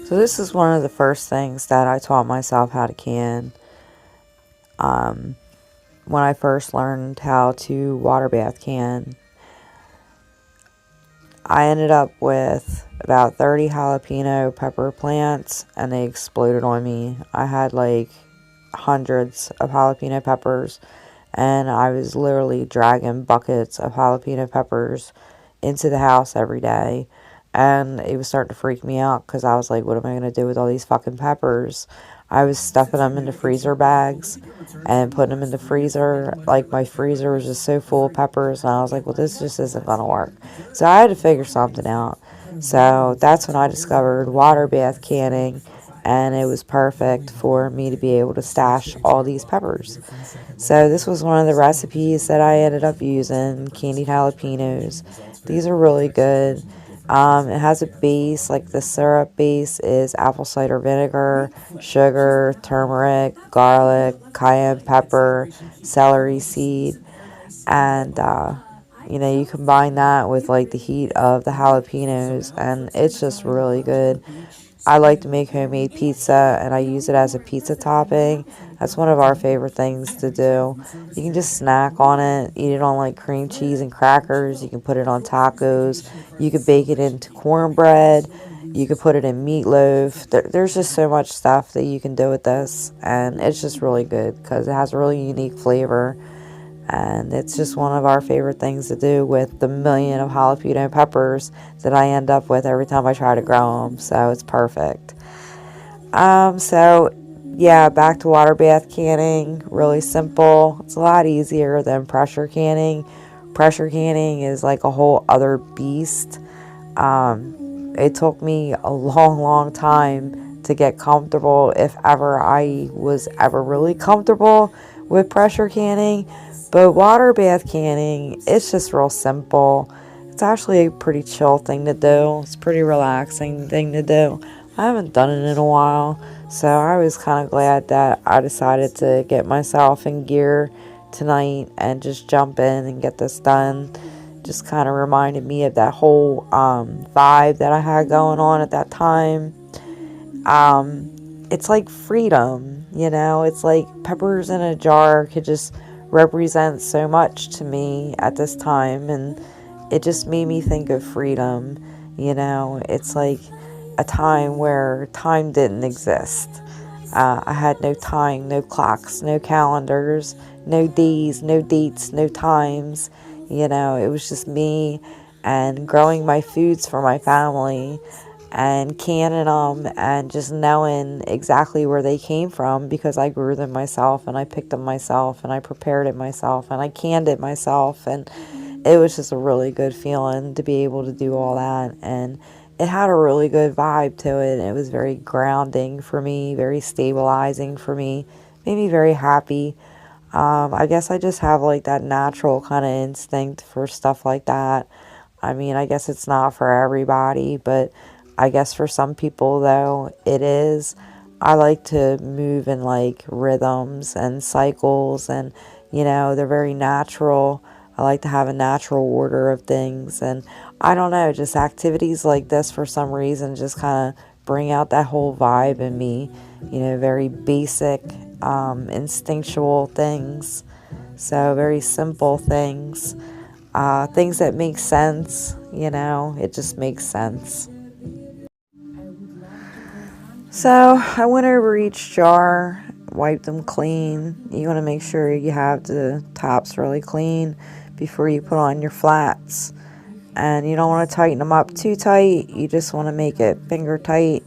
So this is one of the first things that I taught myself how to can. When I first learned how to water bath can, I ended up with about 30 jalapeno pepper plants, and they exploded on me. I had like hundreds of jalapeno peppers, and I was literally dragging buckets of jalapeno peppers into the house every day. And it was starting to freak me out because I was like, what am I going to do with all these fucking peppers? I was stuffing them into freezer bags and putting them in the freezer. Like, my freezer was just so full of peppers, and I was like, well, this just isn't going to work. So I had to figure something out. So that's when I discovered water bath canning, and it was perfect for me to be able to stash all these peppers. So this was one of the recipes that I ended up using, candied jalapenos. These are really good. It has a base, like the syrup base is apple cider vinegar, sugar, turmeric, garlic, cayenne pepper, celery seed, and you combine that with like the heat of the jalapenos, and it's just really good. I like to make homemade pizza, and I use it as a pizza topping. That's one of our favorite things to do. You can just snack on it, eat it on like cream cheese and crackers. You can put it on tacos. You could bake it into cornbread. You could put it in meatloaf. There's just so much stuff that you can do with this, and it's just really good because it has a really unique flavor. And it's just one of our favorite things to do with the million of jalapeno peppers that I end up with every time I try to grow them. So it's perfect. So yeah, back to water bath canning. Really simple. It's a lot easier than pressure canning. Pressure canning is like a whole other beast. It took me a long, long time to get comfortable, if ever I was ever really comfortable with pressure canning. But water bath canning, it's just real simple. It's actually a pretty chill thing to do. It's a pretty relaxing thing to do. I haven't done it in a while, so I was kind of glad that I decided to get myself in gear tonight and just jump in and get this done. Just kind of reminded me of that whole vibe that I had going on at that time. It's like freedom, it's like peppers in a jar could just represent so much to me at this time, and it just made me think of freedom. It's like a time where time didn't exist. I had no time, no clocks, no calendars, no days, no dates, no times. It was just me and growing my foods for my family and canning them and just knowing exactly where they came from because I grew them myself and I picked them myself and I prepared it myself and I canned it myself, and it was just a really good feeling to be able to do all that, and it had a really good vibe to it. It was very grounding for me, very stabilizing for me, made me very happy. I guess I just have like that natural kind of instinct for stuff like that. I mean, I guess it's not for everybody, but I guess for some people, though, it is. I like to move in like rhythms and cycles, and they're very natural. I like to have a natural order of things, and I don't know, just activities like this for some reason just kind of bring out that whole vibe in me, very basic, instinctual things. So, very simple things. Things that make sense, it just makes sense. So I went over each jar, wiped them clean. You want to make sure you have the tops really clean before you put on your flats. And you don't want to tighten them up too tight. You just want to make it finger tight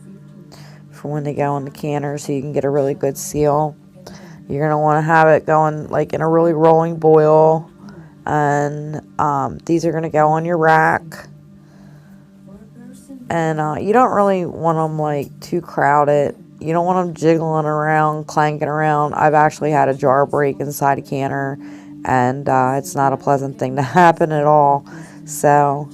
for when they go in the canner so you can get a really good seal. You're going to want to have it going like in a really rolling boil. And these are going to go on your rack. And you don't really want them like too crowded. You don't want them jiggling around, clanking around. I've actually had a jar break inside a canner, and it's not a pleasant thing to happen at all. So,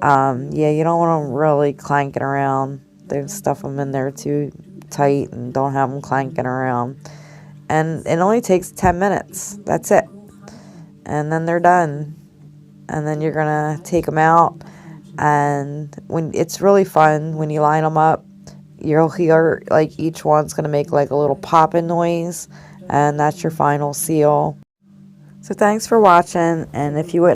yeah, you don't want them really clanking around. They stuff them in there too tight and don't have them clanking around. And it only takes 10 minutes. That's it. And then they're done. And then you're going to take them out. And when it's really fun when you line them up, you'll hear like each one's going to make like a little popping noise, and that's your final seal. So thanks for watching, and if you would